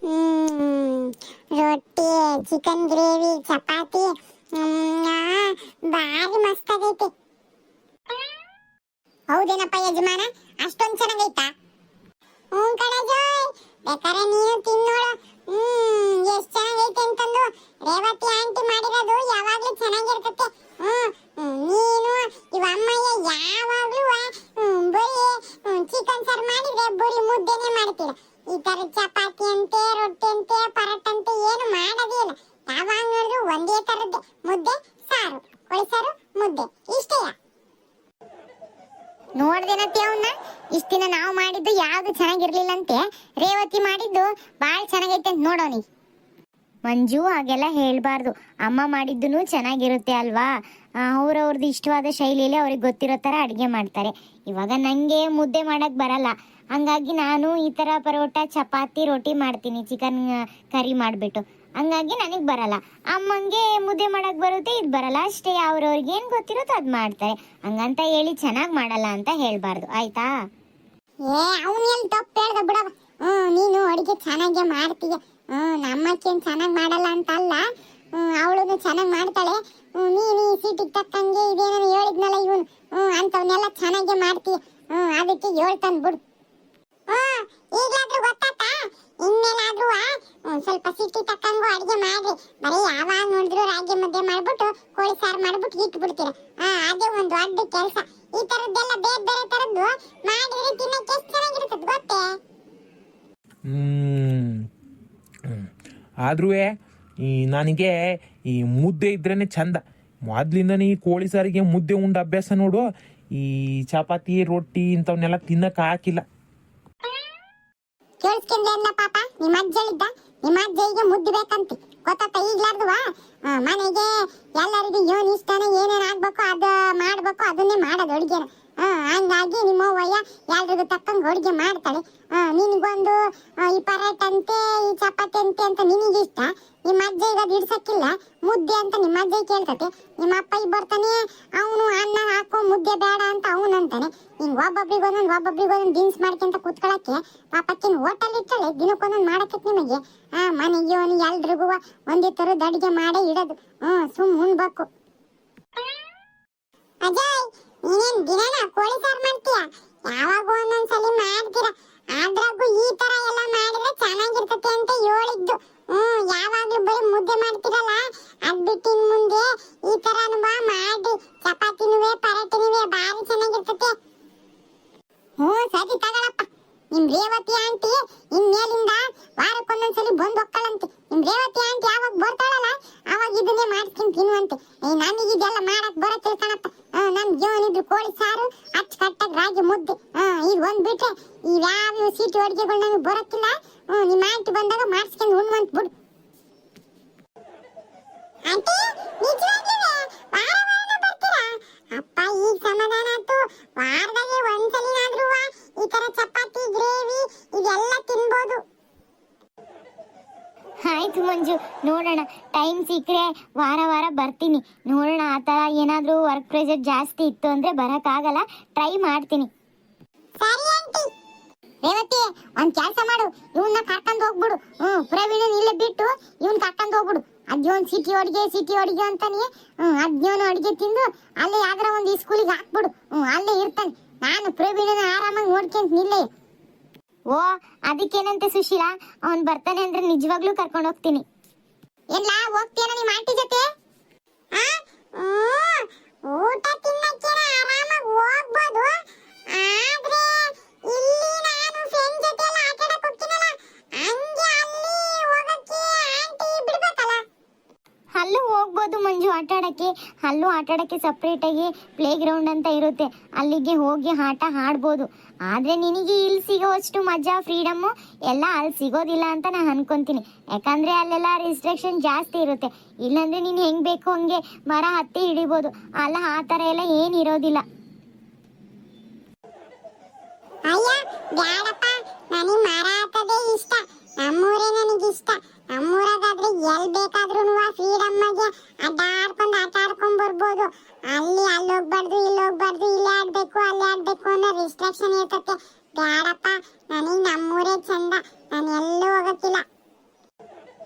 ಹ್ಮ್ ರೊಟ್ಟಿ, chicken gravy, chapati ಭಾರಿ ಮಸ್ತ್ ಆಗೈತೆ. ಹೌದೇನಪ್ಪ ಯಜಮಾನ, ಅಷ್ಟೊಂದ್ ಚೆನ್ನಾಗೈತಾ? ಹ್ಞೂ ಕಣ ಜಾಯ್, ಬೇಕಾರೆ ನೀನು ತಿನ್ನೋಳು. ಎಷ್ಟ್ ಚೆನ್ನಾಗೈತೆ ಅಂತಂದು ರೇವತಿ ಆಂಟಿ ಮಾಡಿರೋದು ಯಾವಾಗ್ಲೂ ಚೆನ್ನಾಗಿರ್ತತೆ. ನೀನು ಇವ ಅಮ್ಮಯ್ಯ ಯಾವಾಗ್ಲೂ ಬರೀ ಚಿಕನ್ ಸಾರು ಮಾಡಿದ್ರೆ ಬರೀ ಮುದ್ದೆನೆ ಮಾಡ್ತೀರ. ಈ ತರ ಚಪಾತಿ ಅಂತೆ, ರೊಟ್ಟಿ ಅಂತೆ, ಪರೋಟ ಅಂತೆ ಏನು ಮಾಡೋದೇ ಇಲ್ಲ. ಯಾವಾಗ ನೋಡಿದ್ರು ಒಂದೇ ತರದ್ದೇ, ಮುದ್ದೆ ಸಾರು, ಕೋಳಿ ಸಾರು, ಮುದ್ದೆ, ಇಷ್ಟೇಯ. ನೋಡ್ದೇನತ್ತೆ ಅವನ್ನ, ಇಷ್ಟ ದಿನ ನಾವು ಮಾಡಿದ್ದು ಯಾವ್ದು ಚೆನ್ನಾಗಿರ್ಲಿಲ್ಲಂತೆ, ರೇವತಿ ಮಾಡಿದ್ದು ಬಾಳ್ ಚೆನ್ನಾಗೈತೆ ಅಂತ ನೋಡೋನಿ. ಮಂಜು, ಹಾಗೆಲ್ಲ ಹೇಳ್ಬಾರ್ದು. ಅಮ್ಮ ಮಾಡಿದ್ದು ಚೆನ್ನಾಗಿರುತ್ತೆ ಅಲ್ವಾ? ಅವ್ರವ್ರದ್ದು ಇಷ್ಟವಾದ ಶೈಲಿಯಲ್ಲಿ ಅವ್ರಿಗೆ ಗೊತ್ತಿರೋ ಥರ ಅಡುಗೆ ಮಾಡ್ತಾರೆ. ಇವಾಗ ನನಗೆ ಮುದ್ದೆ ಮಾಡೋಕ್ಕೆ ಬರಲ್ಲ, ಹಂಗಾಗಿ ನಾನು ಈ ಥರ ಪರೋಟ, ಚಪಾತಿ, ರೊಟ್ಟಿ ಮಾಡ್ತೀನಿ, ಚಿಕನ್ ಕರಿ ಮಾಡಿಬಿಟ್ಟು. ಹಂಗಾಗಿ ನನಗೆ ಬರಲ್ಲ. ಅಮ್ಮಂಗೆ ಮುದ್ದೆ ಮಾಡೋಕ್ಕೆ ಬರುತ್ತೆ, ಇದು ಬರಲ್ಲ ಅಷ್ಟೇ. ಅವ್ರವ್ರಿಗೆ ಏನು ಗೊತ್ತಿರುತ್ತೋ ಅದು ಮಾಡ್ತಾರೆ. ಹಂಗಂತ ಹೇಳಿ ಚೆನ್ನಾಗಿ ಮಾಡಲ್ಲ ಅಂತ ಹೇಳ್ಬಾರ್ದು, ಆಯ್ತಾ? ಅವನೇನು ತಪ್ಪು ಹೇಳ್ದ ಬಿಡವ. ನೀನು ಅಡುಗೆ ಚೆನ್ನಾಗೇ ಮಾಡ್ತೀಯ. ನಮ್ಮಕ್ಕೇನು ಚೆನ್ನಾಗಿ ಮಾಡಲ್ಲ ಅಂತ ಅಲ್ಲ, ಅವಳು ಚೆನ್ನಾಗಿ ಮಾಡ್ತಾಳೆ. ನೀನು ಈ ಸೀಟಿಗೆ ತಕ್ಕಂಗೆ ಇದೇನೋ ಹೇಳಿದ್ನಲ್ಲ ಇವನು, ಅಂಥವನ್ನೆಲ್ಲ ಚೆನ್ನಾಗೇ ಮಾಡ್ತೀಯ. ಅದಕ್ಕೆ ಹೇಳ್ತಾನೆ ಬಿಡು. ಈಗಲಾದ್ರೂ ಗೊತ್ತಾತ? ಇನ್ಮೇಲಾದ್ರೂ ಸ್ವಲ್ಪ ಸಿಟಿ ತಕ್ಕಂಗೂ ಅಡುಗೆ ಮಾಡ್ರಿ. ಬರೀ ಯಾವಾಗ ನೋಡಿದ್ರು ರಾಗಿ ಮುದ್ದೆ ಮಾಡ್ಬಿಟ್ಟು ಕೋಳಿ ಸಾರು ಮಾಡ್ಬಿಟ್ಟು ಇಟ್ಬಿಡ್ತೀರ. ಅದೇ ಒಂದು ದೊಡ್ಡ ಕೆಲಸ. ಈ ತರದ್ದೆಲ್ಲ ಬೇರೆ ಬೇರೆ ತರದ್ದು ಮಾಡಿದ್ರೆ ತಿನ್ನಕ್ಕೆ ಎಷ್ಟು ಚೆನ್ನಾಗಿರ್ತದೆ ಗೊತ್ತೇ? ಆದ್ರೂ ನನಗೆ ಈ ಮುದ್ದೆ ಇದ್ರೇನೆ ಚಂದ. ಮೊದ್ಲಿಂದನೇ ಈ ಕೋಳಿ ಸಾರಿಗೆ ಮುದ್ದೆ ಉಂಡ ಅಭ್ಯಾಸ ನೋಡು. ಈ ಚಪಾತಿ, ರೊಟ್ಟಿ ಇಂಥವನ್ನೆಲ್ಲ ತಿನ್ನಕ್ಕೆ ಹಾಕಿಲ್ಲ. ಕೇಳಿಸ್ಕೊಂಡ್ಲ ಪಾಪ, ನಿಮ್ಮ ಅಜ್ಜಳಿದ್ದ, ನಿಮ್ಮ ಅಜ್ಜಯಿಗೆ ಮುದ್ದೆ ಬೇಕಂತ ಗೊತ್ತಾತ? ಈಗ್ಲಾರ್ದುವ ಮನೆಗೆ ಎಲ್ಲರಿಗೂ ಏನು ಇಷ್ಟನ ಏನೇನು ಆಗ್ಬೇಕು ಅದು ಮಾಡ್ಬೇಕು, ಅದನ್ನೇ ಮಾಡೋದು ಅಡುಗೆನ. ಹಂಗಾಗಿ ನಿಮ್ಮ ಅವ್ವಯ್ಯ ಎಲ್ರಿಗೂ ತಕ್ಕಂಗೆ ಅಡುಗೆ ಮಾಡ್ತಾಳೆ. ನಿನಗೊಂದು ಈ ಪರೋಟ ಅಂತೆ, ಈ ಚಪಾತಿ ಅಂತೆ ಅಂತ ನಿನಗೆ ಇಷ್ಟ. ನಿಮ್ಮ ಅಜ್ಜ ಅದು ಇಡ್ಸಕ್ಕಿಲ್ಲ, ಮುದ್ದೆ ಅಂತ ನಿಮ್ಮ ಅಜ್ಜ ಕೇಳ್ತತೆ. ನಿಮ್ಮ ಅಪ್ಪ ಬರ್ತಾನೆ, ಅವನು ಅನ್ನ ಹಾಕೋ ಮುದ್ದೆ ಬೇಡ ಅಂತ ಅವನಂತಾನೆ. ಹಿಂಗೆ ಒಬ್ಬೊಬ್ರಿಗೊಂದೊಂದು ದಿನ್ಸ್ ಮಾಡ್ಕೊಂತ ಕೂತ್ಕೊಳಕ್ಕೆ ಪಾಪಕ್ಕಿನ ಹೋಟೆಲ್ ಇಟ್ಟಳೆ, ದಿನಕ್ಕೊಂದೊಂದು ಮಾಡಕ್ಕೆ ನಿಮಗೆ. ಮನೆಗೆ ಅವನು ಎಲ್ರಿಗೂ ಒಂದೇ ಥರದ ಅಡುಗೆ ಮಾಡೇ ಇಡೋದು. ಸುಮ್ ಉಣ್ಬೇಕು. ಅಜಯ್, ನೀನೇನ್ ದಿನಾನ ಕೋಳಿ ಸಾರು ಮಾಡ್ತೀಯ? ಯಾವಾಗ ಒಂದೊಂದ್ಸಲಿ ಮಾಡ್ತೀರ. ಆದ್ರಾಗೂ ಈ ತರ ಎಲ್ಲ ಮಾಡಿದ್ರೆ ಚೆನ್ನಾಗಿರ್ತತೆ ಅಂತ ಹೇಳಿದ್ದು. ಯಾವಾಗ್ಲೂ ಬರೀ ಮುದ್ದೆ ಮಾಡ್ತಿರಲ್ಲ, ಅದ್ ಬಿಟ್ಟು ಇನ್ ಮುಂದೆ ಈ ತರನು ಮಾಡಿ ಚಪಾತಿನುವೆ ಪರೋಟನುವೆ ಭಾರಿ ಚೆನ್ನಾಗಿರ್ತತೆ. ಸರಿ ತಗೊಳಪ್ಪ. ನಿಮ್ ರೇವತಿ ಆಂಟಿ ಇನ್ಮೇಲಿಂದ ವಾರಕ್ಕೊಂದೊಂದ್ಸಲಿ ಬಂದು ಹೋಗ್ತಾಳಂತೆ. ನಿಮ್ ರೇವತಿ ಆಂಟಿ ಯಾವಾಗ ಬರ್ತಾಳಲ್ಲ ಅವಾಗ ಇದನ್ನೇ ಮಾಡ್ಸ್ಕೊಂಡ್ ತಿನ್ನುವಂತೆ. ನನಗಿದೆಲ್ಲ ಮಾಡಕ್ ಬರತ್ತಿಲ್ಲ ಕಣಪ್ಪ. ನನ್ ಜೀವನಿದ್ರು ಕೋಳಿ ಸಾರು, ಅಚ್ಚುಕಟ್ಟಾಗಿ ರಾಗಿ ಮುದ್ದೆ, ಇದು ಒಂದ್ ಬಿಟ್ರೆ ಇವ್ಯಾವ ಸೀಟಿ ಅಡುಗೆಗಳು ನನಗೆ ಬರತ್ತಿಲ್ಲ. ನಿಮ್ಮ ಆಂಟಿ ಬಂದಾಗ ಮಾಡಿಸ್ಕೊಂಡು ಉಣ್ಣುವಂತ ಬಿಡು. ಆಂಟಿ, ನಿಜವಾಗ್ಲೂ ವಾರ ಬರ್ತೀರಾ? ಅಪ್ಪ, ಈಗ ಸಮಾಧಾನ ಆಯ್ತು. ವಾರದಾಗೆ ಒಂದ್ಸಲಿನಾದ್ರೂ ಈ ತರ ಚಪಾತಿ, ಗ್ರೇವಿ ಇದೆಲ್ಲ ತಿನ್ಬೋದು. ಆಯ್ತು ಮಂಜು, ನೋಡೋಣ. ಟೈಮ್ ಸಿಕ್ಕರೆ ವಾರ ವಾರ ಬರ್ತೀನಿ. ನೋಡೋಣ, ಆ ಥರ ಏನಾದರೂ ವರ್ಕ್ ಪ್ರೆಷರ್ ಜಾಸ್ತಿ ಇತ್ತು ಅಂದರೆ ಬರೋಕ್ಕಾಗಲ್ಲ, ಟ್ರೈ ಮಾಡ್ತೀನಿ. ಸರಿ ಆಂಟಿ. ರೇವತಿ, ಒಂದು ಕೆಲಸ ಮಾಡು, ಇವನ್ನ ಕರ್ಕೊಂಡು ಹೋಗ್ಬಿಡು. ಪ್ರವೀಣನ್ ಇಲ್ಲೇ ಬಿಟ್ಟು ಇವನ್ ಕರ್ಕೊಂಡು ಹೋಗ್ಬಿಡು. ಅದ್ಯೋನ್ ಸಿಟಿ ಅಡುಗೆ ಅಂತಾನೆ. ಅದ್ಯೋನು ಅಡುಗೆ ತಿಂದು ಅಲ್ಲೇ ಯಾವ್ದಾರ ಒಂದು ಈ ಸ್ಕೂಲಿಗೆ ಹಾಕ್ಬಿಡು. ಅಲ್ಲೇ ಇರ್ತಾನೆ. ನಾನು ಪ್ರವೀಣನ ಆರಾಮಾಗಿ ನೋಡ್ಕೊಂತ ನಿಲ್ಲೇ. ಓ, ಅದಕ್ಕೇನಂತೆ ಸುಶೀಲಾ, ಅವನ್ ಬರ್ತಾನೆ ಅಂದ್ರೆ ನಿಜವಾಗ್ಲೂ ಕರ್ಕೊಂಡು ಹೋಗ್ತೀನಿ. ಎಲ್ಲ ಹೋಗ್ತೀನ ನಿಮ್ಮ ಆಂಟಿ ಜೊತೆ? ಊಟ ತಿನ್ನಕ್ಕೆ ಆರಾಮಾಗಿ ಹೋಗ್ಬೋದು. ಆದ್ರೆ ಇಲ್ಲಿ ನಾನು ಫ್ರೆಂಡ್ ಜೊತೆ ಎಲ್ಲ ಆಟ ಆಡಕ್ಕೆ ಹೋಗ್ತೀನಲ್ಲ, ಹಂಗೆ ಅಲ್ಲಿ ಹೋಗಕ್ಕೆ ಆಂಟಿ ಬಿಡ್ಬೇಕಲ್ಲ? ಅಲ್ಲೂ ಹೋಗ್ಬೋದು ಮಂಜು, ಅಲ್ಲೂ ಆಟ ಆಡಕ್ಕೆ ಸಪ್ರೇಟಾಗಿ ಪ್ಲೇ ಗ್ರೌಂಡ್ ಅಂತ ಇರುತ್ತೆ. ಅಲ್ಲಿಗೆ ಹೋಗಿ ಆಟ ಆಡ್ಬೋದು. ಆದರೆ ನಿನಗೆ ಇಲ್ಲಿ ಸಿಗೋವಷ್ಟು ಮಜಾ, ಫ್ರೀಡಮ್ಮು ಎಲ್ಲ ಅಲ್ಲಿ ಸಿಗೋದಿಲ್ಲ ಅಂತ ನಾನು ಅನ್ಕೊತೀನಿ. ಯಾಕಂದರೆ ಅಲ್ಲೆಲ್ಲ ರಿಸ್ಟ್ರಿಕ್ಷನ್ ಜಾಸ್ತಿ ಇರುತ್ತೆ. ಇಲ್ಲಾಂದರೆ ನೀನು ಹೆಂಗೆ ಬೇಕು ಹಂಗೆ ಮರ ಹತ್ತಿ ಹಿಡಿಬೋದು. ಅಲ್ಲ, ಆ ಥರ ಎಲ್ಲ ಏನಿರೋದಿಲ್ಲ. ಅಯ್ಯ ಬ್ಯಾಡಪ್ಪ, ನನಗೆ ಮರ ಹತ್ತದೇ ಇಷ್ಟ. ನಮ್ಮೂರೇ ನನಗಿಷ್ಟ. ನಮ್ಮೂರಾಗಾದ್ರೆ ಎಲ್ಲಿ ಬೇಕಾದ್ರೂ ಫ್ರೀಡಮ್ಮಾಗೆ ಅಡ್ಡಾಡ್ಕೊಂಡು ಆಟ ಆಡ್ಕೊಂಡು ಬರ್ಬೋದು. ಅಲ್ಲಿ ಹೋಗ್ಬಾರ್ದು, ಇಲ್ಲಿ ಹೋಗ್ಬಾರ್ದು, ಇಲ್ಲೇ ಆಡ್ಬೇಕು, ಅಲ್ಲೇ ಆಡ್ಬೇಕು ಅನ್ನೋ ರಿಸ್ಟ್ರಿಕ್ಷನ್ ಇರ್ತತೆ. ಬ್ಯಾಡಪ್ಪ, ನನಗೆ ನಮ್ಮೂರೇ ಚಂದ. ನಾನು ಎಲ್ಲೂ ಹೋಗಕ್ಕಿಲ್ಲ.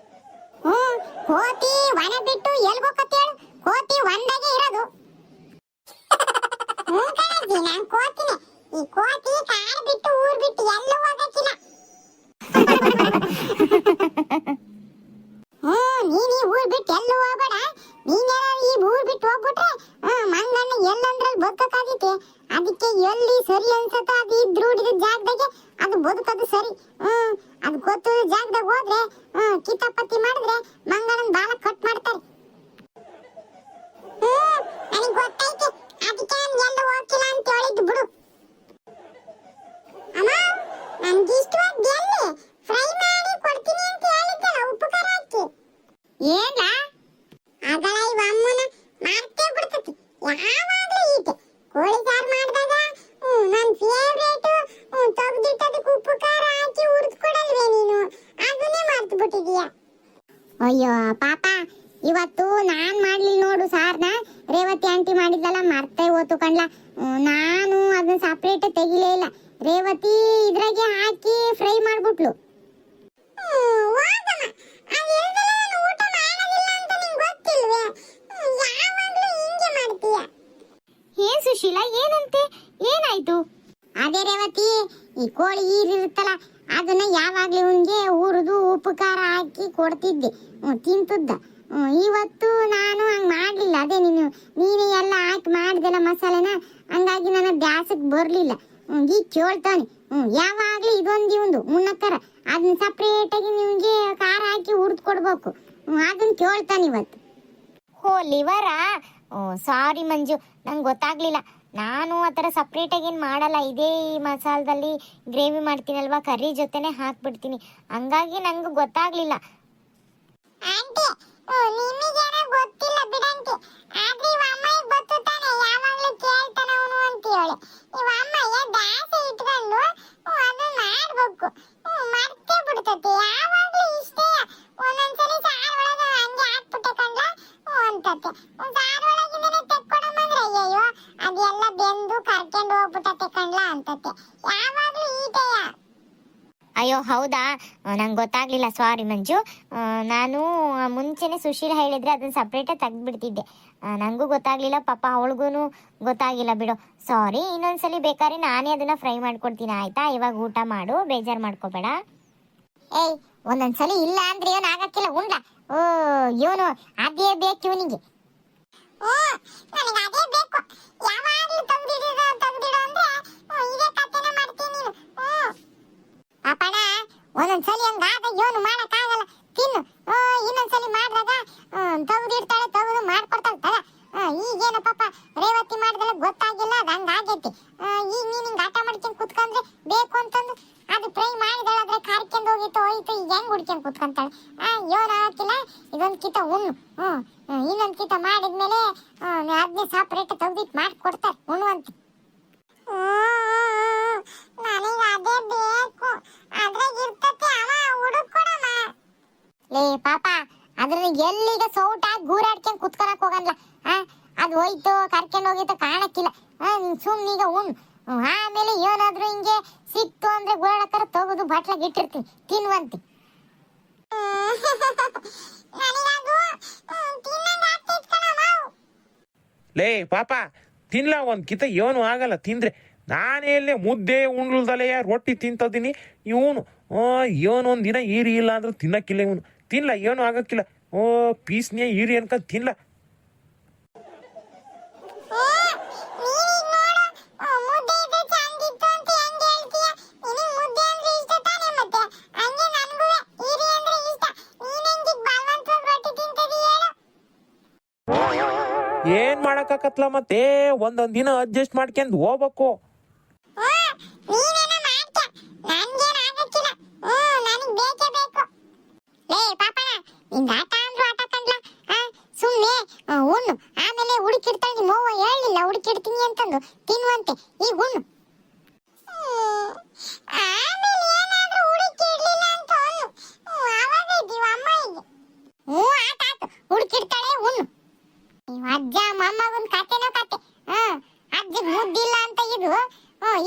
ಕೋತಿ ವನ ಬಿಟ್ಟು ಎಲ್ಗೋಕತ್ತೇಳು? ಕೋತಿ ಒಂದಾಗೆ ಇರೋದು. ಹ್ಞೂ ಕಣಜ್ಜಿ, ನಾನ್ ಕೋತಿನೇ. ಈ ಕೋತಿ ಕಾಡು ಬಿಟ್ಟು ಊರ್ ಬಿಟ್ಟು ಎಲ್ಲೂ ಹೋಗಕ್ಕಿಲ್ಲ. ನೀನ್ ಈ ಊರ್ ಬಿಟ್ಟು ಎಲ್ಲೂ ಹೋಗ್ಬೇಡ. ನೀನೇನಾರ ಈ ಊರ್ ಬಿಟ್ಟು ಹೋಗ್ಬಿಟ್ರೆ ಮಂಗಣ್ಣ ಎಲ್ಲಂದ್ರಲ್ಲಿ ಬದುಕಾದೀತೆ. ಅದಕ್ಕೆ ಎಲ್ಲಿ ಸರಿ ಅನ್ಸತ್ತ ಅದು ಇದ್ರು ಹುಡುಗ ಜಾಗದಾಗೆ ಅದು ಬದುಕೋದು ಸರಿ. ಅದು ಗೊತ್ತು ಜಾಗದಾಗ ಹೋದ್ರೆ ಕಿತಾಪತಿ ಮಾಡಿದ್ರೆ ಮಂಗಣ್ಣನ ಬಾಲ ಕಟ್ ಮಾಡ್ತಾರೆ. ನನಗೆ ಗೊತ್ತೈತೆ, ಅದಕ್ಕೆ ನಾನು ಎಲ್ಲ ಹೋಗ್ತಿಲ್ಲ ಅಂತ ಹೇಳಿದ್ದು ಬಿಡು. ಅಮ್ಮ, ನನ್ಗೆ ಇಷ್ಟವಾದ ಎಲ್ಲಿ ಫ್ರೈ ಮಾಡಿ ಕೊಡ್ತೀನಿ ಅಂತ ಹೇಳಿದ್ದಲ್ಲ, ಉಪ್ಪು ಖಾರ ಹಾಕಿ. ಏನ ಆಗಲ್ಲ, ಇವ ಅಮ್ಮನ ಮಾಡ್ತೇ ಬಿಡ್ತತಿ. ಯಾವಾಗ್ಲೂ ಈಟೆ ಕೋಳಿ ಸಾರು ಮಾಡಿದಾಗ ನನ್ನ ಫೇವ್ರೇಟ್ ತೆಗ್ದಿಟ್ಟದಕ್ಕೆ ಉಪ್ಪು ಖಾರ ಹಾಕಿ ಹುರಿದು ಕೊಡಲ್ವೇ ನೀನು? ಅದನ್ನೇ ಮರ್ತು ಬಿಟ್ಟಿದೀಯ. ಅಯ್ಯೋ ಪಾಪ, ಇವತ್ತು ನಾನ್ ಮಾಡ್ಲಿಲ್ಲ ನೋಡು ಸಾರ್ನ. ರೇವತಿ ಆಂಟಿ ಮಾಡಿದ್ಲಲ್ಲ, ಮರ್ತೇ ಹೋತು ಕಣ್ಲ. ನಾನು ಅದನ್ನ ಸಪ್ರೇಟ್ ತೆಗಿಲೇ ಇಲ್ಲ. ರೇವತಿ ಇದ್ರಾಗೆ ಹಾಕಿ ಫ್ರೈ ಮಾಡ್ಬಿಟ್ಲು. ಏನ್ ಸುಶೀಲಾ, ಏನಂತೆ? ಏನಾಯ್ತು? ಅದೇ ರೇವತಿ, ಈ ಕೋಳಿ ಈರಿರುತ್ತಲ್ಲ ಅದನ್ನ ಯಾವಾಗ್ಲೂ ಇವನ್ಗೆ ಹುರಿದು ಉಪ್ಪು ಖಾರ ಹಾಕಿ ಕೊಡ್ತಿದ್ದೆ, ತಿಂತುದ್ದ. ಇವತ್ತು ನಾನು ಹಂಗ್ ಮಾಡ್ಲಿಲ್ಲ. ಅದೇ ನೀನು ಎಲ್ಲ ಹಾಕಿ ಮಾಡಿದೆಲ್ಲ ಮಸಾಲೆನ, ಹಂಗಾಗಿ ನನ್ನ ಬ್ಯಾಸಕ್ ಬರ್ಲಿಲ್ಲ. ಈಗ ಕೇಳ್ತಾನೆ, ಯಾವಾಗ್ಲೂ ಇದೊಂದು ಇವಂದು ಮುನ್ನಕ್ಕರ ಅದನ್ನ ಸಪ್ರೇಟ್ ಆಗಿ ನಿಮ್ಗೆ ಖಾರ ಹಾಕಿ ಹುರಿದು ಕೊಡ್ಬೇಕು. ಅದನ್ನ ಕೇಳ್ತಾನೆ ಇವತ್ತು. ಹೋ ಲಿವರಾ? ಸಾರಿ ಮಂಜು, ನಂಗೆ ಗೊತ್ತಾಗ್ಲಿಲ್ಲ. ನಾನು ಆ ಥರ ಸಪ್ರೇಟಾಗಿ ಏನು ಮಾಡಲ್ಲ. ಇದೇ ಮಸಾಲದಲ್ಲಿ ಗ್ರೇವಿ ಮಾಡ್ತೀನಲ್ವಾ, ಕರ್ರಿ ಜೊತೆನೆ ಹಾಕ್ಬಿಡ್ತೀನಿ. ಹಂಗಾಗಿ ನಂಗೆ ಗೊತ್ತಾಗ್ಲಿಲ್ಲ. ಆಂಟಿ, ನಿಮಗೇನ ಗೊತ್ತಿಲ್ಲ ಬಿಡಂಟಿ. ಆದ್ರೆ ಇವ ಅಮ್ಮಯ್ಯ ಗೊತ್ತು ತಾನೆ, ಯಾವಾಗ್ಲೂ ಕೇಳ್ತಾನ ಅವನು ಅಂತ ಹೇಳಿ. ಇವ ಅಮ್ಮಯ್ಯ ದಾಸೆ ಇಟ್ಕೊಂಡು ಅದನ್ನ ಮಾಡ್ಬೇಕು. ಮರ್ತೇ ಬಿಡ್ತತಿ. ಯಾವಾಗ್ಲೂ ಇಷ್ಟೇ. ಒಂದೊಂದ್ಸಲಿ ಸಾರ್ ಒಳಗ ಹಂಗೆ ಹಾಕ್ಬಿಟ್ಟೆ ಕಂಡ್ಲ ಅಂತತೆ. ಸಾರ್ ಒಳಗಿಂದನೇ ತೆಕ್ಕೊಡಂದ್ರೆ ಅಯ್ಯಯ್ಯೋ ಅದೆಲ್ಲ ಬೆಂದು ಕರ್ಕೊಂಡು ಹೋಗ್ಬಿಟ್ಟತೆ ಕಂಡ್ಲ ಅಂತತೆ. ಯಾವಾಗ್ಲೂ ಈಟೆಯ. ಅಯ್ಯೋ ಹೌದಾ, ನಂಗೆ ಗೊತ್ತಾಗ್ಲಿಲ್ಲ. ಸಾರಿ ಮಂಜು. ನಾನು ಮುಂಚೆನೆ ಸುಶೀಲ ಹೇಳಿದ್ರೆ ಅದನ್ನ ಸಪ್ರೇಟಾಗಿ ತೆಗ್ದುಬಿಡ್ತಿದ್ದೆ. ನನಗೂ ಗೊತ್ತಾಗ್ಲಿಲ್ಲ, ಪಾಪ ಅವಳಿಗೂ ಗೊತ್ತಾಗಿಲ್ಲ ಬಿಡು. ಸಾರಿ. ಇನ್ನೊಂದ್ಸಲಿ ಬೇಕಾದ್ರೆ ನಾನೇ ಅದನ್ನ ಫ್ರೈ ಮಾಡ್ಕೊಡ್ತೀನಿ, ಆಯ್ತಾ? ಇವಾಗ ಊಟ ಮಾಡು, ಬೇಜಾರು ಮಾಡ್ಕೋಬೇಡ. ಏಯ್, ಒಂದೊಂದ್ಸಲಿ ಇಲ್ಲ ಅಂದ್ರೆ ಏನ್ ಆಗಕ್ಕಿಲ್ಲ. ಉಂಡ ಇವನು ಅದೇ ಬೇಕು ಇವನಿಗೆ. ನನಗೆ ಅದೇ ಬೇಕು. ಯಾವಾಗ್ಲೂ ತೆಗ್ದಿಡು ಅಂದ್ರೆ ಇದೇ ಕಥೆನ ಮಾಡ್ತೀನಿ ನೀನು. ಅಪ್ಪಣ, ಒಂದೊಂದ್ಸಲಿ ಹಂಗಾದ ಇವನು ಮಾಡಕ್ಕಾಗಲ್ಲ. ತಿನ್ನು. ಇನ್ನೊಂದ್ಸಲಿ ಮಾಡಿದಾಗ ತೆಗ್ದಿಡ್ತಾಳೆ, ತೆಗೆದು ಮಾಡ್ಕೊಡ್ತಾಳೆ ತಗ. ಈಗೇನು ಪಾಪ ರೇವತಿ ಮಾಡಿದಲ್ಲ ಗೊತ್ತಾಗಿಲ್ಲ, ಅದು ಹಂಗಾಗೈತಿ. ಈಗ ನೀನು ಹಿಂಗೆ ಆಟ ಮಾಡ್ಕೊಂಡು ಕುತ್ಕೊಂಡ್ರೆ ಬೇಕು ಅಂತಂದು ಅದು ಫ್ರೈ ಮಾಡಿದಳಾದ್ರೆ ಕಾರ್ಕೊಂಡು ಹೋಗಿತ್ತು ಹೋಯ್ತು. ಈಗ ಹೆಂಗ್ ಹುಡ್ಕೊಂಡು ಕುತ್ಕೊಂತಾಳೆ? ಏನು ಹಾಕಿಲ್ಲ, ಇದೊಂದು ಕಿತ ಉಣ್ಣು. ಇನ್ನೊಂದು ಕಿತ ಮಾಡಿದ್ಮೇಲೆ ಅದನ್ನೇ ಸಪ್ರೇಟ್ ತೆಗ್ದಿಟ್ಟು ಮಾಡಿಕೊಡ್ತಾರೆ ಉಣ್ಣುವಂತ. ನನಗೆ ಅದೇ ಬೇಕು. ಅದ್ರಾಗ ಇರ್ತತೆ, ಅವ ಹುಡುಕೊಡಮ್ಮ. ಲೇ ಪಾಪ, ಅದ್ರಲ್ಲಿ ಎಲ್ಲಿಗ ಸೌಟಾಗಿ ಗೂರಾಡ್ಕೊಂಡು ಕುತ್ಕೊಳಕ್ ಹೋಗಲ್ಲ. ಅದು ಹೋಯ್ತು, ಕರ್ಕೊಂಡು ಹೋಗಿತ್ತು, ಕಾಣಕ್ಕಿಲ್ಲ. ಸುಮ್ಮನೀಗ ಉಣ್ಣು. ಆಮೇಲೆ ಏನಾದ್ರು ಹಿಂಗೆ ಸಿಕ್ತು ಅಂದ್ರೆ ಗೋಳಕರ ತೆಗೆದು ಬಾಟ್ಲಾಗ ಇಟ್ಟಿರ್ತೀನಿ, ತಿನ್ನುವಂತೆ. ಲೇ ಪಾಪ, ತಿನ್ಲ ಒಂದ್ ಕಿತ ಏನು ಆಗಲ್ಲ ತಿಂದ್ರೆ. ನಾನೇ ಇಲ್ಲೇ ಮುದ್ದೆ ಉಣ್ಲ್ದಲೆಯ ರೊಟ್ಟಿ ತಿಂತದೀನಿ. ಇವನು ಏನು ಒಂದಿನ ಈರಿ ಇಲ್ಲ ಅಂದ್ರೆ ತಿನ್ನಕ್ಕಿಲ್ಲ. ಇವನು ತಿನ್ಲ, ಏನು ಆಗಕ್ಕಿಲ್ಲ. ಪೀಸ್ನೇ ಈರಿ ಅನ್ಕೊಂಡ್ ತಿನ್ಲ. ಏನ್ ಮಾಡಕ್ಕಾಕತ್ಲ ಮತ್ತೆ? ಒಂದೊಂದ್ ದಿನ ಅಡ್ಜಸ್ಟ್ ಮಾಡ್ಕೊಂಡ್ ಹೋಗ್ಬೇಕು. ಉಣ್ಣು. ಆಮೇಲೆ ಹುಡುಕಿಡ್ತಾಳೆ ನಿಮ್ಮವ್ವ, ಹೇಳಿಲ್ಲ ಹುಡುಕಿಡ್ತೀನಿ ಅಂತಂದು ತಿನ್ನುವಂತೆ. ಈಗ ಉಣ್ಣು. ಆಮೇಲೆ ಏನಾದ್ರೂ ಹುಡುಕಿಡ್ಲಿಲ್ಲ ಅಂತ ಅವಾಗ ಇದ್ದೀವ ಅಮ್ಮಯ್ಯಗೆ. ಆತ ಆತು, ಹುಡುಕಿಡ್ತಾಳೆ, ಉಣ್ಣು. ಅಜ್ಜ ಮೊಮ್ಮಗನ್ ಕತೆನೋ ಕತೆ. ಅಜ್ಜಗ್ ಮುದ್ದಿಲ್ಲ ಅಂತ ಇದು,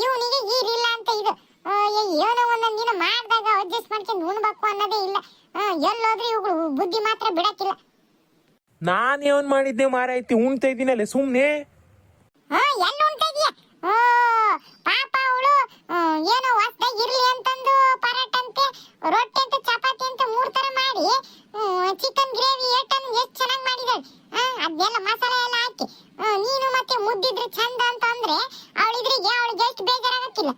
ಇವನಿಗೆ ಈರಿಲ್ಲ ಅಂತ ಇದು. ಏನೋ ಒಂದೊಂದ್ ದಿನ ಮಾಡ್ದಾಗ ಅಡ್ಜಸ್ಟ್ ಮಾಡ್ಕೊಂಡು ಉಣ್ಬೇಕು ಅನ್ನೋದೇ ಇಲ್ಲ. ಎಲ್ಲೋದ್ರೂ ಇವುಗಳು ಬುದ್ಧಿ ಮಾತ್ರ ಬಿಡಕ್ಕಿಲ್ಲ. ನಾನೇನ್ ಮಾಡಿದ್ದೆ ಮಾರಾಯ್ತಿ, ಉಣ್ತಾ ಇದ್ದೀನಲ್ಲ ಸುಮ್ನೆ. ಎಲ್ಲ ಉಣ್ತಾ ಇದೀಯ? ಪಾಪ ಅವಳು ಏನೋ ಹೊಸ್ದಾಗಿ ಇರ್ಲಿ ಅಂತಂದು ಪರಾಟ ಅಂತೆ, ರೊಟ್ಟಿ ಅಂತ, ಚಪಾತಿ ಅಂತ 3 ತರ ಮಾಡಿ ಚಿಕನ್ ಗ್ರೇವಿ ಎಷ್ಟು ಚೆನ್ನಾಗಿ ಮಾಡಿದಾಳೆ. ಅದನ್ನೆಲ್ಲ ಮಸಾಲೆ ಎಲ್ಲ ಹಾಕಿ ನೀನು ಮತ್ತೆ ಮುದ್ದಿದ್ರೆ ಚಂದ ಅಂತ ಅಂದ್ರೆ ಅವಳಿದ್ರಿಗೆ ಅವಳಿಗೆ ಎಷ್ಟು ಬೇಜಾರಾಗಕ್ಕಿಲ್ಲ.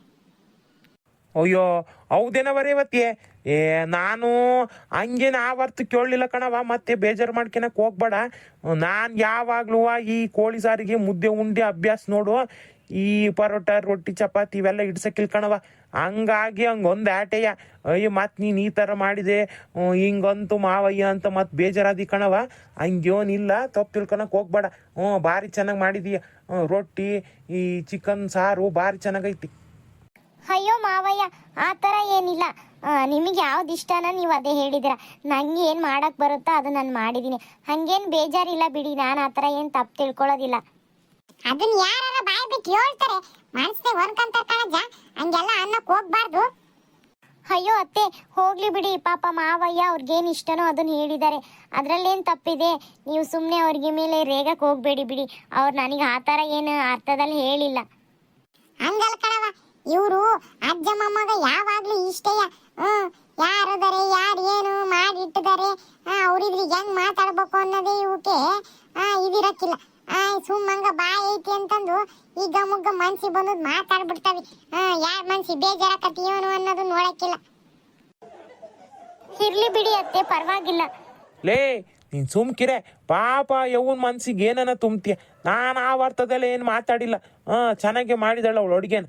ಅಯ್ಯೋ ಹೌದೇನವ ರೇವತಿ, ನಾನು ಹಂಗೇನ ಆವರ್ತು ಕೇಳಲಿಲ್ಲ ಕಣವ, ಮತ್ತೆ ಬೇಜಾರು ಮಾಡ್ಕೊಳಕ್ ಹೋಗ್ಬೇಡ. ನಾನು ಯಾವಾಗ್ಲೂ ಈ ಕೋಳಿ ಸಾರಿಗೆ ಮುದ್ದೆ ಉಂಡೆ ಅಭ್ಯಾಸ ನೋಡು, ಈ ಪರೋಟ ರೊಟ್ಟಿ ಚಪಾತಿ ಇವೆಲ್ಲ ಇಡ್ಸಕ್ಕಿಲ್ ಕಣವ. ಹಂಗಾಗಿ ಹಂಗೊಂದು ಆಟೆಯ ಅಯ್ಯ ಮತ್ತೆ ನೀನು ಈ ಥರ ಮಾಡಿದೆ ಹಿಂಗಂತೂ ಮಾವಯ್ಯ ಅಂತ ಮತ್ತೆ ಬೇಜಾರಾದಿ ಕಣವ. ಹಂಗೇನಿಲ್ಲ, ತಪ್ಪು ತಿಳ್ಕೊಳಕ್ ಹೋಗ್ಬೇಡ. ಭಾರಿ ಚೆನ್ನಾಗಿ ಮಾಡಿದೀಯ, ರೊಟ್ಟಿ ಈ ಚಿಕನ್ ಸಾರು ಭಾರಿ ಚೆನ್ನಾಗೈತಿ. ಅಯ್ಯೋ ಮಾವಯ್ಯ, ಆ ಥರ ಏನಿಲ್ಲ. ನಿಮಗೆ ಯಾವ್ದು ಇಷ್ಟನ ನೀವು ಅದೇ ಹೇಳಿದಿರ. ನಂಗೆ ಏನು ಮಾಡಕ್ಕೆ ಬರುತ್ತೋ ಅದು ನಾನು ಮಾಡಿದ್ದೀನಿ. ಹಂಗೇನು ಬೇಜಾರಿಲ್ಲ ಬಿಡಿ, ನಾನು ಆ ಥರ ಏನು ತಪ್ಪು ತಿಳ್ಕೊಳ್ಳೋದಿಲ್ಲ. ಅದನ್ನ ಯಾರ ಬಾಯ್ ಬಿಟ್ಟು ಹೇಳ್ತಾರೆ, ಮನಸ್ಸಿಗೆ ಹೊರ್ಕಂತ ಕಣಜ, ಹಂಗೆಲ್ಲ ಅನ್ನಕ್ ಹೋಗ್ಬಾರ್ದು. ಅಯ್ಯೋ ಅತ್ತೆ, ಹೋಗ್ಲಿ ಬಿಡಿ. ಪಾಪ ಮಾವಯ್ಯ ಅವ್ರಿಗೇನು ಇಷ್ಟನೋ ಅದನ್ನ ಹೇಳಿದ್ದಾರೆ, ಅದರಲ್ಲೇನು ತಪ್ಪಿದೆ. ನೀವು ಸುಮ್ಮನೆ ಅವ್ರಿಗೆ ಮೇಲೆ ರೇಗಕ್ಕೆ ಹೋಗ್ಬೇಡಿ ಬಿಡಿ. ಅವ್ರು ನನಗೆ ಆ ಥರ ಏನು ಅರ್ಥದಲ್ಲಿ ಹೇಳಿಲ್ಲ. ಹಂಗಲ್ಲ ಕಣವ, ಇವರು ಅಜ್ಜ ಮೊಮ್ಮಗ ಯಾವಾಗ್ಲೂ ಇಷ್ಟೇಯ. ಯಾರದಾರೆ, ಯಾರು ಏನು ಮಾಡಿಟ್ಟಿದ್ದಾರೆ, ಅವ್ರಿದ್ರಿಗೆ ಹೆಂಗ್ ಮಾತಾಡ್ಬೇಕು ಅನ್ನೋದೇ ಇವಕ್ಕೆ ಇದಿರಕ್ಕಿಲ್ಲ. ಸುಮ್ಮಂಗ ಬಾಯ್ ಐತಿ ಅಂತಂದು ಈಗ ಮುಗ್ಗ ಮನ್ಸಿ ಬಂದದ್ ಮಾತಾಡ್ಬಿಡ್ತಾವಿ. ಯಾರ ಮನ್ಸಿ ಬೇಜಾರಕತಿ ಏನು ಅನ್ನೋದು ನೋಡಕ್ಕಿಲ್ಲ. ಇರ್ಲಿ ಬಿಡಿ ಅತ್ತೆ, ಪರವಾಗಿಲ್ಲ. ಲೇ ನೀನ್ ಸುಮ್ಕಿರೆ, ಪಾಪ ಯವ್ವನ್ ಮನ್ಸಿಗೆ ಏನನ ತುಂಬ್ತೀಯ. ನಾನು ಆ ಅರ್ಥದಲ್ಲೇ ಏನು ಮಾತಾಡಿಲ್ಲ. ಚೆನ್ನಾಗೆ ಮಾಡಿದಾಳ ಅವಳು ಅಡುಗೆನ.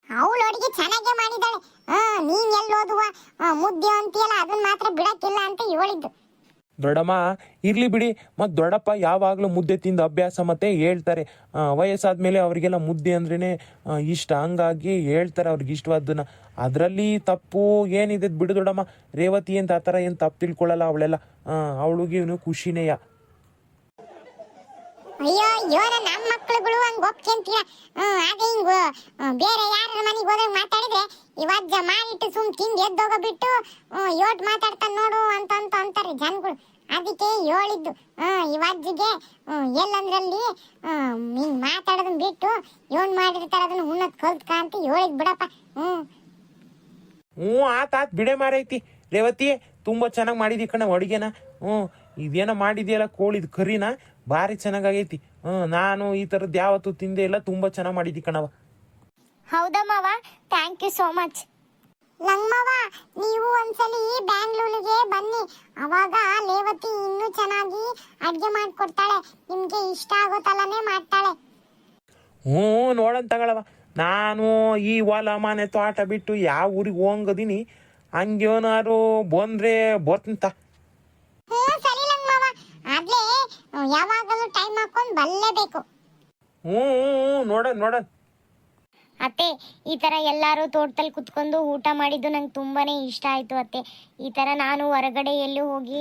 ಅವಳು ಅಡಿಗೆ ಚೆನ್ನಾಗೆ ಮಾಡಿದಾಳೆ. ನೀನ್ ಎಲ್ಲೋದುವ ಮುದ್ದೆ ಅಂತೀಯಲ್ಲ, ಅದನ್ನ ಮಾತ್ರ ಬಿಡಕ್ಕಿಲ್ಲ ಅಂತ ಹೇಳಿದ್ದು. ದೊಡ್ಡಮ್ಮ ಇರ್ಲಿ ಬಿಡಿ, ಮತ್ತು ದೊಡ್ಡಪ್ಪ ಯಾವಾಗಲೂ ಮುದ್ದೆ ತಿಂದ ಅಭ್ಯಾಸ ಮತ್ತೆ ಹೇಳ್ತಾರೆ. ವಯಸ್ಸಾದ್ಮೇಲೆ ಅವರಿಗೆಲ್ಲ ಮುದ್ದೆ ಅಂದ್ರೇ ಇಷ್ಟ, ಹಂಗಾಗಿ ಹೇಳ್ತಾರೆ ಅವ್ರಿಗೆ ಇಷ್ಟವಾದ್ದನ್ನ. ಅದರಲ್ಲಿ ತಪ್ಪು ಏನಿದೆ ಬಿಡು ದೊಡ್ಡಮ್ಮ. ರೇವತಿ ಅಂತ ಆ ಥರ ಏನು ತಪ್ಪು ತಿಳ್ಕೊಳ್ಳಲ್ಲ ಅವಳೆಲ್ಲ. ಅವಳಿಗೆ ಇವನು ಖುಷಿನೇಯ. ಅಯ್ಯೋ ಯೋನ ನಮ್ಮ ಮಕ್ಳುಗಳು ಹಂಗ ಒಪ್ಕೊಂತೀಯ. ಹಾಗೆ ಹಿಂಗ ಬೇರೆ ಯಾರ ಮನೆಗೆ ಹೋದಾಗ ಮಾತಾಡಿದ್ರೆ ಇವಜ್ಜ ಮಾಡಿಟ್ಟು ಸುಮ್ ತಿಂದು ಎದ್ದೋಗ ಬಿಟ್ಟು ಯೋಟ್ ಮಾತಾಡ್ತಾನೆ ನೋಡು ಅಂತ ಅಂತಾರೆ ಜನಗಳು. ಅದಕ್ಕೆ ಹೇಳಿದ್ದು ಇವಜ್ಜಿಗೆ ಎಲ್ಲಂದ್ರಲ್ಲಿ ಹಿಂಗ್ ಮಾತಾಡೋದನ್ನ ಬಿಟ್ಟು ಏನ್ ಮಾಡಿರ್ತಾರ ಅದನ್ನ ಉಣ್ಣದ್ ಕಲ್ತ್ಕ ಅಂತ ಹೇಳಿದ್ ಬಿಡಪ್ಪ. ಆತ್ ಬಿಡೆ ಮಾರೈತಿ. ರೇವತಿ ತುಂಬ ಚೆನ್ನಾಗಿ ಮಾಡಿದಿ ಕಣ ಅಡುಗೆನ. ಇದೇನೋ ಮಾಡಿದ್ಯಲ್ಲ ಕೋಳಿದ್ ಕರಿನ, ಭಾರಿ ಚೆನ್ನಾಗೈತಿ. ನಾನು ಈ ಥರದ್ದು ಯಾವತ್ತೂ ತಿಂದೇ ಇಲ್ಲ, ತುಂಬ ಚೆನ್ನಾಗಿ ಮಾಡಿದ್ದಿ ಕಣವ. ಹೌದಮ್ಮವ, ಥ್ಯಾಂಕ್ ಯು ಸೋ ಮಚ್. ಲಂಗಮ್ಮವ, ನೀವು ಒಂದ್ಸಲಿ ಬ್ಯಾಂಗ್ಳೂರಿಗೆ ಬನ್ನಿ, ಅವಾಗ ಲೇವತಿ ಇನ್ನೂ ಚೆನ್ನಾಗಿ ಅಡ್ಗೆ ಮಾಡ್ಕೊಡ್ತಾಳೆ. ನಿಮ್ಗೆ ಇಷ್ಟ ಆಗೋ ತಲನೇ ಮಾಡ್ತಾಳೆ. ನೋಡನ್ ತಗೊಳವ. ನಾನು ಈ ಹೊಲ ಮನೆ ತೋಟ ಬಿಟ್ಟು ಯಾವ ಊರಿಗೆ ಹೋಗದೀನಿ, ಹಂಗೇನಾರು ಬಂದ್ರೆ ಬರ್ತಂತ. ಸರಿ ಲಂಗಮ್ಮವ, ಆದ್ರೆ ಯಾವಾಗಲೂ ಟೈಮ್ ಹಾಕೊಂಡು ಬರಲೇಬೇಕು. ನೋಡನ್. ಅತ್ತೆ, ಈ ಥರ ಎಲ್ಲರೂ ತೋಟದಲ್ಲಿ ಕುತ್ಕೊಂಡು ಊಟ ಮಾಡಿದ್ದು ನಂಗೆ ತುಂಬಾ ಇಷ್ಟ ಆಯಿತು ಅತ್ತೆ. ಈ ಥರ ನಾನು ಹೊರಗಡೆ ಎಲ್ಲೂ ಹೋಗಿ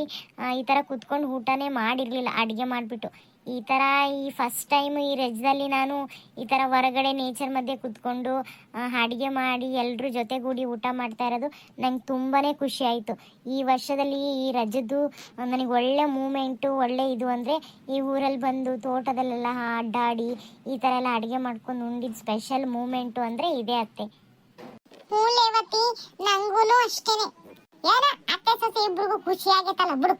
ಈ ಥರ ಕುತ್ಕೊಂಡು ಊಟನೇ ಮಾಡಿರಲಿಲ್ಲ, ಅಡುಗೆ ಮಾಡಿಬಿಟ್ಟು. ಈ ಥರ ಈ ಫಸ್ಟ್ ಟೈಮ್ ಈ ರಜದಲ್ಲಿ ನಾನು ಈ ಥರ ಹೊರಗಡೆ ನೇಚರ್ ಮಧ್ಯೆ ಕುತ್ಕೊಂಡು ಅಡುಗೆ ಮಾಡಿ ಎಲ್ಲರೂ ಜೊತೆಗೂಡಿ ಊಟ ಮಾಡ್ತಾ ಇರೋದು ನಂಗೆ ತುಂಬಾ ಖುಷಿ ಆಯಿತು. ಈ ವರ್ಷದಲ್ಲಿ ಈ ರಜದ್ದು ನನಗೆ ಒಳ್ಳೆ ಮೂಮೆಂಟು, ಒಳ್ಳೆ ಇದು ಅಂದರೆ ಈ ಊರಲ್ಲಿ ಬಂದು ತೋಟದಲ್ಲೆಲ್ಲ ಅಡ್ಡಾಡಿ ಈ ಥರ ಎಲ್ಲ ಅಡುಗೆ ಮಾಡ್ಕೊಂಡು ಉಂಡಿದ್ದು ಸ್ಪೆಷಲ್ ಮೂಮೆಂಟು ಅಂದರೆ ಇದೇ ಅತ್ತೆ. ಲೇವತಿ, ನಂಗೂ ಅಷ್ಟೇನೆ. ಏನ ಅತ್ತೆ ಸೊಸೆ ಇಬ್ರಿಗೂ ಖುಷಿ ಆಗೈತಲ್ಲ ಬಿಡು.